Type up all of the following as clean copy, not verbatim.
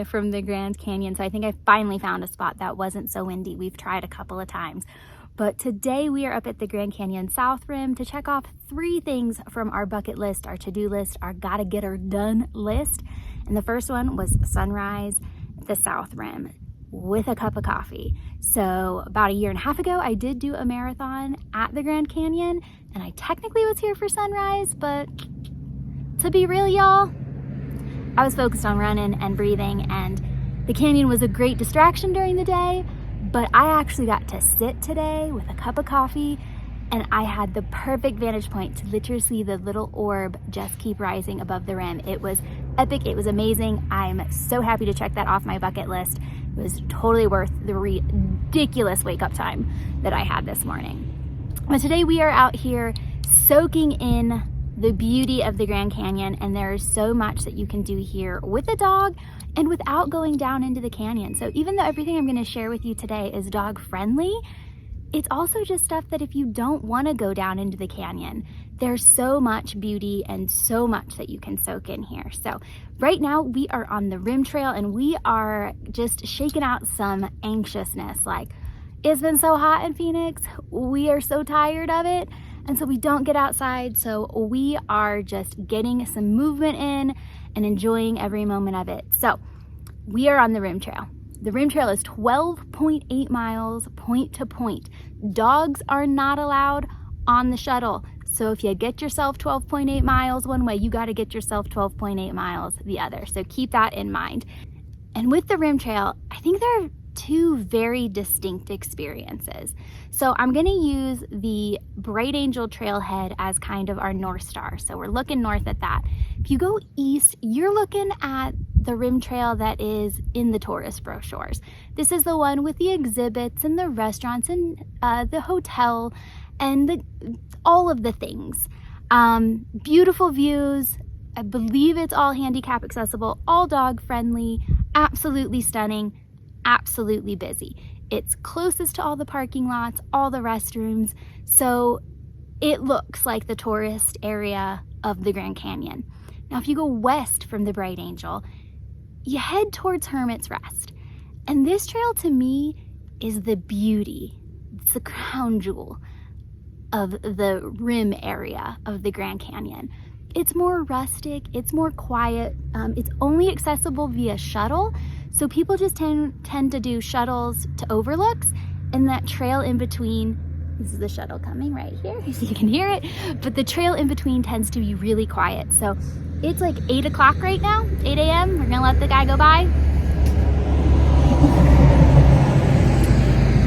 from the Grand Canyon, so I think I finally found a spot that wasn't so windy. We've tried a couple of times. But today we are up at the Grand Canyon South Rim to check off 3 things from our bucket list, our to-do list, our gotta get her done list. And the first one was sunrise at the South Rim with a cup of coffee. So about 1.5 years ago, I did do a marathon at the Grand Canyon, and I technically was here for sunrise, but to be real, y'all, I was focused on running and breathing, and the canyon was a great distraction during the day. But I actually got to sit today with a cup of coffee, and I had the perfect vantage point to literally see the little orb just keep rising above the rim. It was epic. It was amazing. I'm so happy to check that off my bucket list. It was totally worth the ridiculous wake-up time that I had this morning. But today we are out here soaking in the beauty of the Grand Canyon, and there is so much that you can do here with a dog and without going down into the canyon. So even though everything I'm going to share with you today is dog friendly, it's also just stuff that if you don't want to go down into the canyon, there's so much beauty and so much that you can soak in here. So right now we are on the rim trail, and we are just shaking out some anxiousness. Like, it's been so hot in Phoenix, we are so tired of it, and so we don't get outside. So we are just getting some movement in and enjoying every moment of it. So we are on the rim trail. The rim trail is 12.8 miles point to point. Dogs are not allowed on the shuttle. So if you get yourself 12.8 miles one way, you got to get yourself 12.8 miles the other. So keep that in mind. And with the rim trail, I think there are 2 very distinct experiences. So I'm going to use the Bright Angel trailhead as kind of our North Star. So we're looking north at that. If you go east, you're looking at the rim trail that is in the tourist brochures. This is the one with the exhibits and the restaurants and the hotel and all of the things. Beautiful views. I believe it's all handicap accessible, all dog friendly, absolutely stunning, absolutely busy. It's closest to all the parking lots, all the restrooms, so it looks like the tourist area of the Grand Canyon. Now, if you go west from the Bright Angel, you head towards Hermit's Rest. And this trail to me is the beauty, it's the crown jewel of the rim area of the Grand Canyon. It's more rustic, it's more quiet, it's only accessible via shuttle. So people just tend to do shuttles to overlooks, and that trail in between, this is the shuttle coming right here, so you can hear it, but the trail in between tends to be really quiet. So it's like 8 o'clock right now, 8 a.m. We're gonna let the guy go by.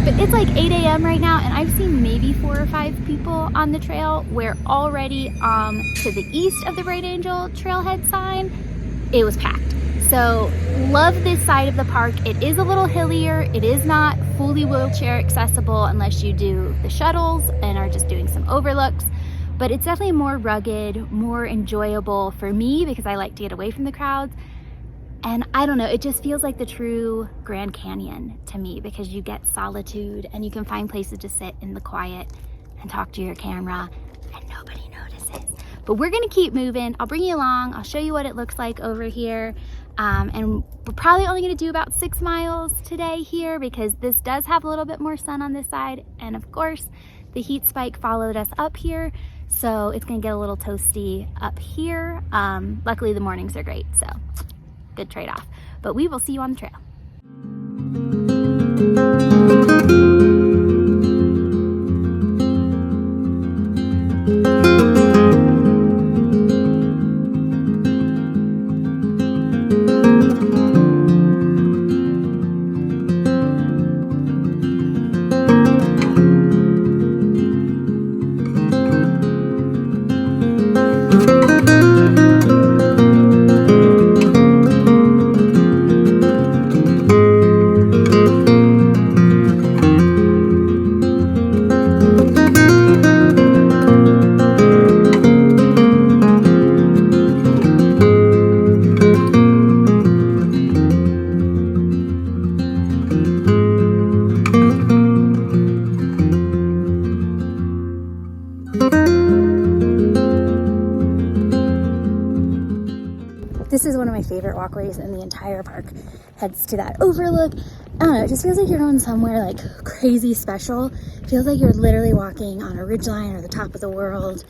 But it's like 8 a.m. right now, and I've seen maybe 4 or 5 people on the trail, where already to the east of the Bright Angel trailhead sign, it was packed. So love this side of the park. It is a little hillier. It is not fully wheelchair accessible unless you do the shuttles and are just doing some overlooks, but it's definitely more rugged, more enjoyable for me because I like to get away from the crowds. And I don't know, it just feels like the true Grand Canyon to me, because you get solitude and you can find places to sit in the quiet and talk to your camera and nobody notices. But we're gonna keep moving. I'll bring you along. I'll show you what it looks like over here. And we're probably only gonna do about 6 miles today here, because this does have a little bit more sun on this side. And of course, the heat spike followed us up here, so it's gonna get a little toasty up here. Luckily the mornings are great, so good trade-off. But we will see you on the trail. This is one of my favorite walkways in the entire park. Heads to that overlook. I don't know, it just feels like you're going somewhere like crazy special. It feels like you're literally walking on a ridgeline or the top of the world.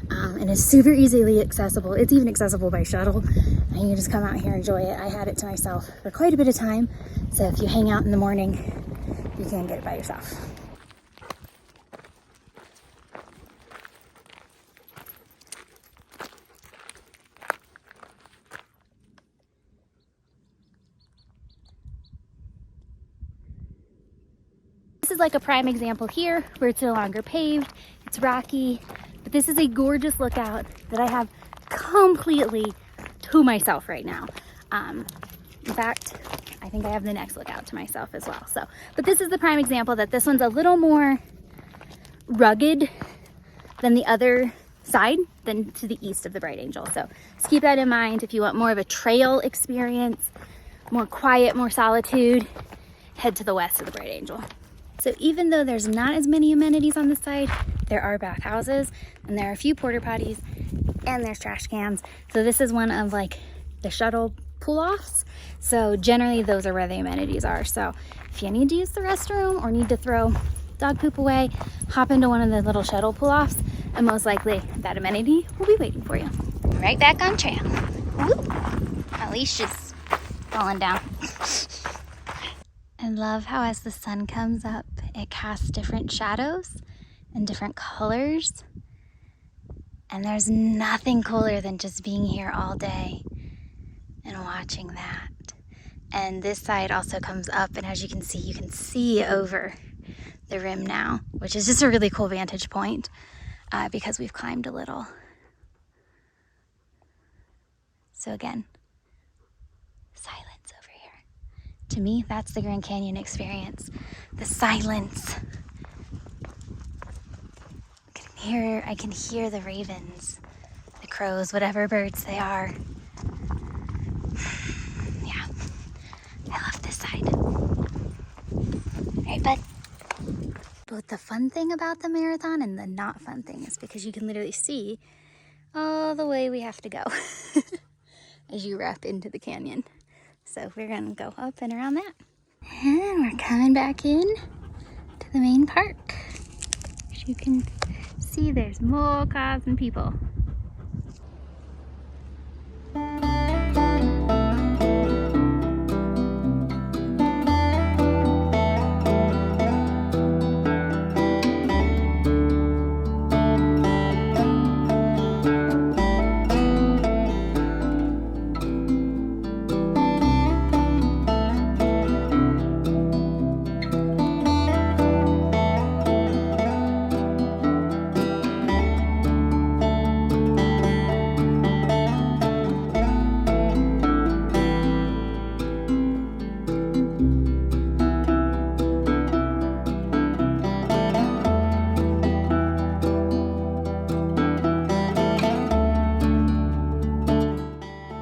And it's super easily accessible. It's even accessible by shuttle, and you just come out here and enjoy it. I had it to myself for quite a bit of time, so if you hang out in the morning, you can get it by yourself. This is like a prime example here where it's no longer paved, it's rocky, but this is a gorgeous lookout that I have completely to myself right now. In fact, I think I have the next lookout to myself as well. So, but this is the prime example that this one's a little more rugged than the other side, than to the east of the Bright Angel. So just keep that in mind. If you want more of a trail experience, more quiet, more solitude, head to the west of the Bright Angel. So even though there's not as many amenities on this side, there are bathhouses and there are a few porta potties and there's trash cans. So this is one of like the shuttle pull-offs. So generally those are where the amenities are. So if you need to use the restroom or need to throw dog poop away, hop into one of the little shuttle pull-offs and most likely that amenity will be waiting for you. Right back on trail. Woo! My leash is falling down. I love how as the sun comes up, it casts different shadows and different colors. And there's nothing cooler than just being here all day and watching that. And this side also comes up, and as you can see over the rim now, which is just a really cool vantage point because we've climbed a little. So again, silence over here. To me, that's the Grand Canyon experience. The silence. I can hear the ravens, the crows, whatever birds they are. Yeah, I love this side. Right, bud? Both the fun thing about the marathon and the not fun thing is because you can literally see all the way we have to go as you wrap into the canyon. So we're gonna go up and around that. And we're coming back in to the main park. As you can see, there's more cars and people.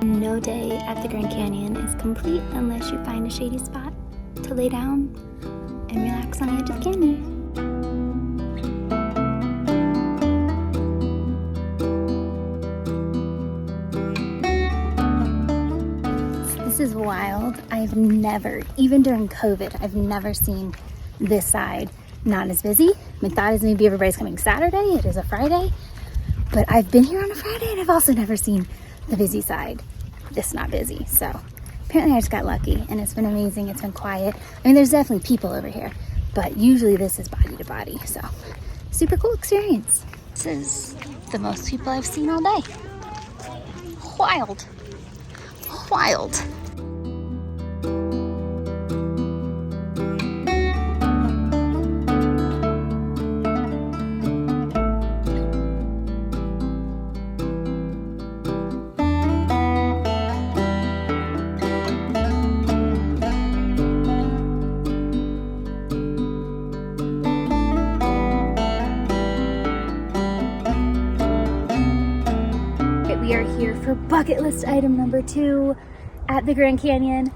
No day at the Grand Canyon is complete unless you find a shady spot to lay down and relax on the edge of the canyon. This is wild. I've never, even during COVID, I've never seen this side not as busy. My thought is maybe everybody's coming Saturday. It is a Friday, but I've been here on a Friday and I've also never seen the busy side this not busy. So apparently I just got lucky and it's been amazing. It's been quiet. I mean, there's definitely people over here, but usually this is body to body. So super cool experience. This is the most people I've seen all day. Wild. Wild. We are here for bucket list item number 2 at the Grand Canyon.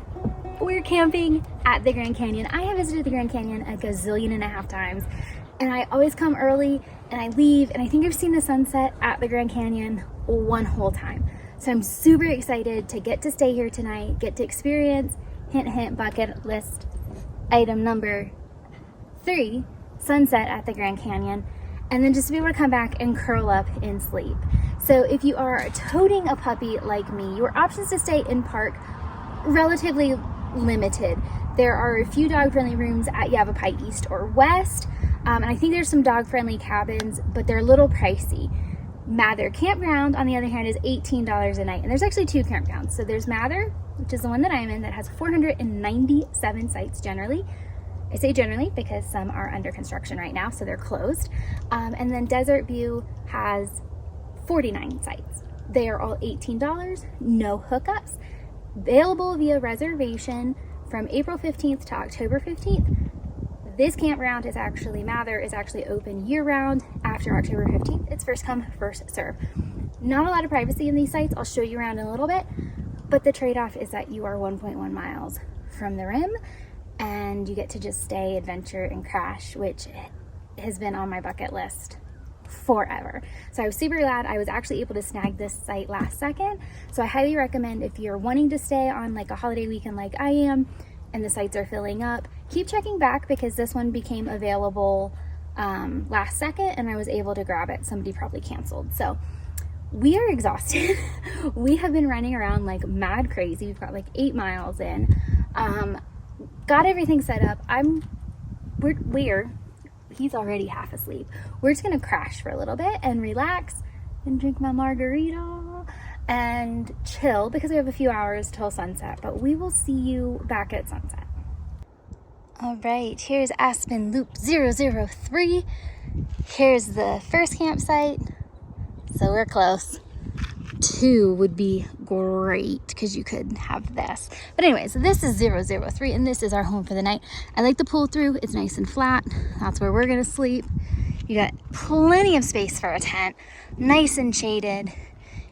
We're camping at the Grand Canyon. I have visited the Grand Canyon a gazillion and a half times, and I always come early and I leave, and I think I've seen the sunset at the Grand Canyon one whole time. So I'm super excited to get to stay here tonight, get to experience, hint, hint, bucket list item number 3, sunset at the Grand Canyon, and then just to be able to come back and curl up and sleep. So if you are toting a puppy like me, your options to stay in park relatively limited. There are a few dog-friendly rooms at Yavapai East or West, and I think there's some dog-friendly cabins, but they're a little pricey. Mather Campground, on the other hand, is $18 a night, and there's actually 2 campgrounds. So there's Mather, which is the one that I'm in, that has 497 sites generally. I say generally because some are under construction right now, so they're closed. And then Desert View has 49 sites. They are all $18, no hookups, available via reservation from April 15th to October 15th. This campground is actually, Mather is actually open year-round after October 15th. It's first come, first serve. Not a lot of privacy in these sites. I'll show you around in a little bit, but the trade-off is that you are 1.1 miles from the rim and you get to just stay, adventure, and crash, which has been on my bucket list forever. So I was super glad I was actually able to snag this site last second. So I highly recommend, if you're wanting to stay on like a holiday weekend like I am, and the sites are filling up, keep checking back, because this one became available last second and I was able to grab it. Somebody probably canceled. So we are exhausted. We have been running around like mad crazy. We've got like 8 miles in. Got everything set up. He's already half asleep. We're just gonna crash for a little bit and relax and drink my margarita and chill, because we have a few hours till sunset, but we will see you back at sunset. All right, here's Aspen Loop 003. Here's the first campsite. So we're close. 2 would be great because you could have this. But anyways, this is 003 and this is our home for the night. I like the pull through. It's nice and flat. That's where we're gonna sleep. You got plenty of space for a tent, nice and shaded.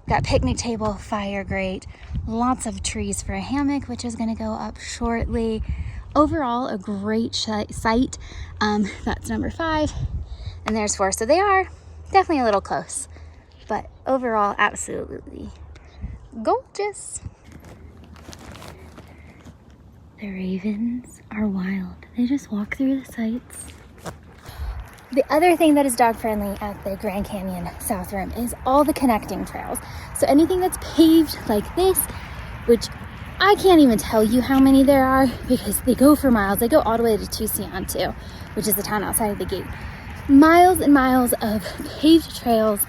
Got picnic table, fire grate, lots of trees for a hammock, which is gonna go up shortly. Overall, a great site. That's number 5, and there's 4. So they are definitely a little close, but overall, absolutely gorgeous. The ravens are wild. They just walk through the sites. The other thing that is dog friendly at the Grand Canyon South Rim is all the connecting trails. So anything that's paved like this, which I can't even tell you how many there are because they go for miles. They go all the way to Tucson too, which is the town outside of the gate. Miles and miles of paved trails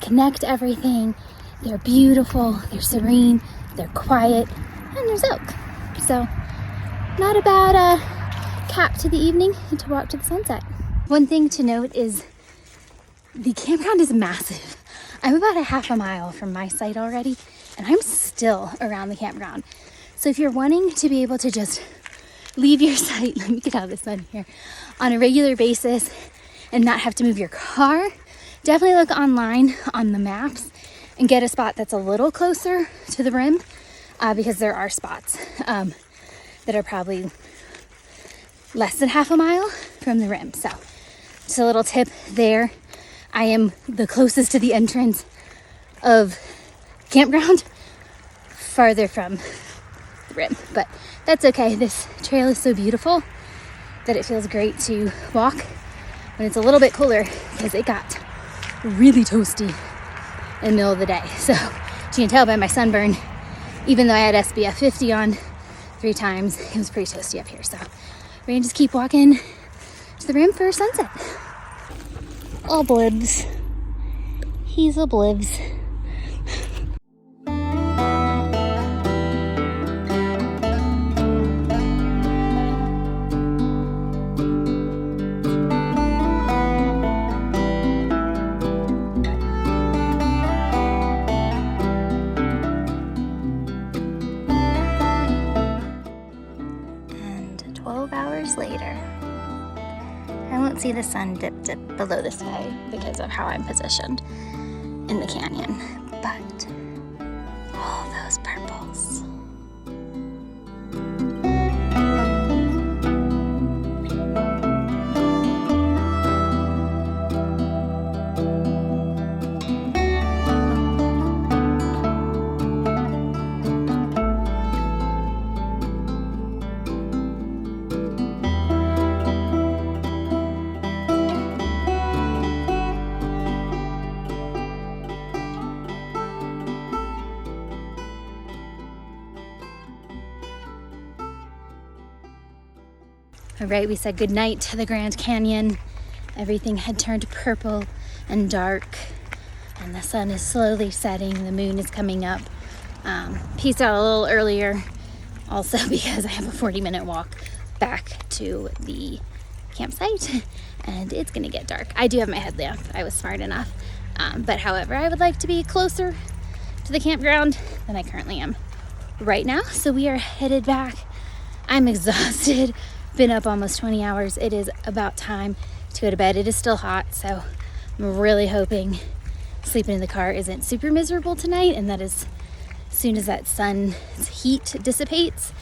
connect everything. They're beautiful, they're serene, they're quiet, and there's oak. So not a bad cap to the evening and to walk to the sunset. One thing to note is the campground is massive. I'm about a half a mile from my site already, and I'm still around the campground. So if you're wanting to be able to just leave your site, let me get out of the sun here, on a regular basis and not have to move your car, definitely look online on the maps and get a spot that's a little closer to the rim, because there are spots that are probably less than half a mile from the rim. So just a little tip there. I am the closest to the entrance of campground, farther from the rim, but that's okay. This trail is so beautiful that it feels great to walk when it's a little bit cooler, because it got really toasty in the middle of the day. So as you can tell by my sunburn, even though I had SPF 50 on 3 times, it was pretty toasty up here. So we're gonna just keep walking to the rim for sunset. Oblivs. He's oblivs. And 12 hours later, I won't see the sun dip below the sky because of how I'm positioned in the canyon, but all those purples. All right, we said goodnight to the Grand Canyon. Everything had turned purple and dark, and the sun is slowly setting. The moon is coming up. Peaced out a little earlier, also because I have a 40-minute walk back to the campsite, and it's gonna get dark. I do have my headlamp. I was smart enough. But however, I would like to be closer to the campground than I currently am right now. So we are headed back. I'm exhausted. Been up almost 20 hours. It is about time to go to bed. It is still hot, so I'm really hoping sleeping in the car isn't super miserable tonight, and that as soon as that sun's heat dissipates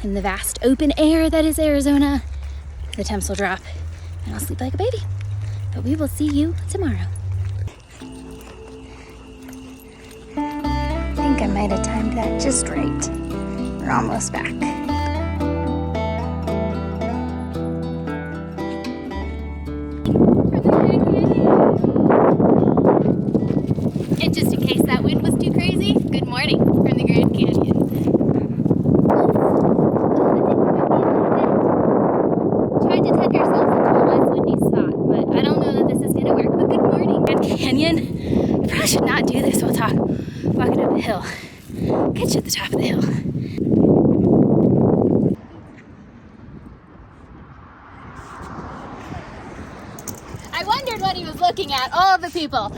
in the vast open air that is Arizona, the temps will drop and I'll sleep like a baby. But we will see you tomorrow. I think I might have timed that just right. We're almost back. And just in case that wind was too crazy, good morning from the Grand Canyon. Tried to tuck ourselves into a less windy spot, but I don't know that this is gonna work. But good morning, Grand Canyon. I probably should not do this while walking up the hill. Catch you at the top of the hill. I wondered what he was looking at, all the people.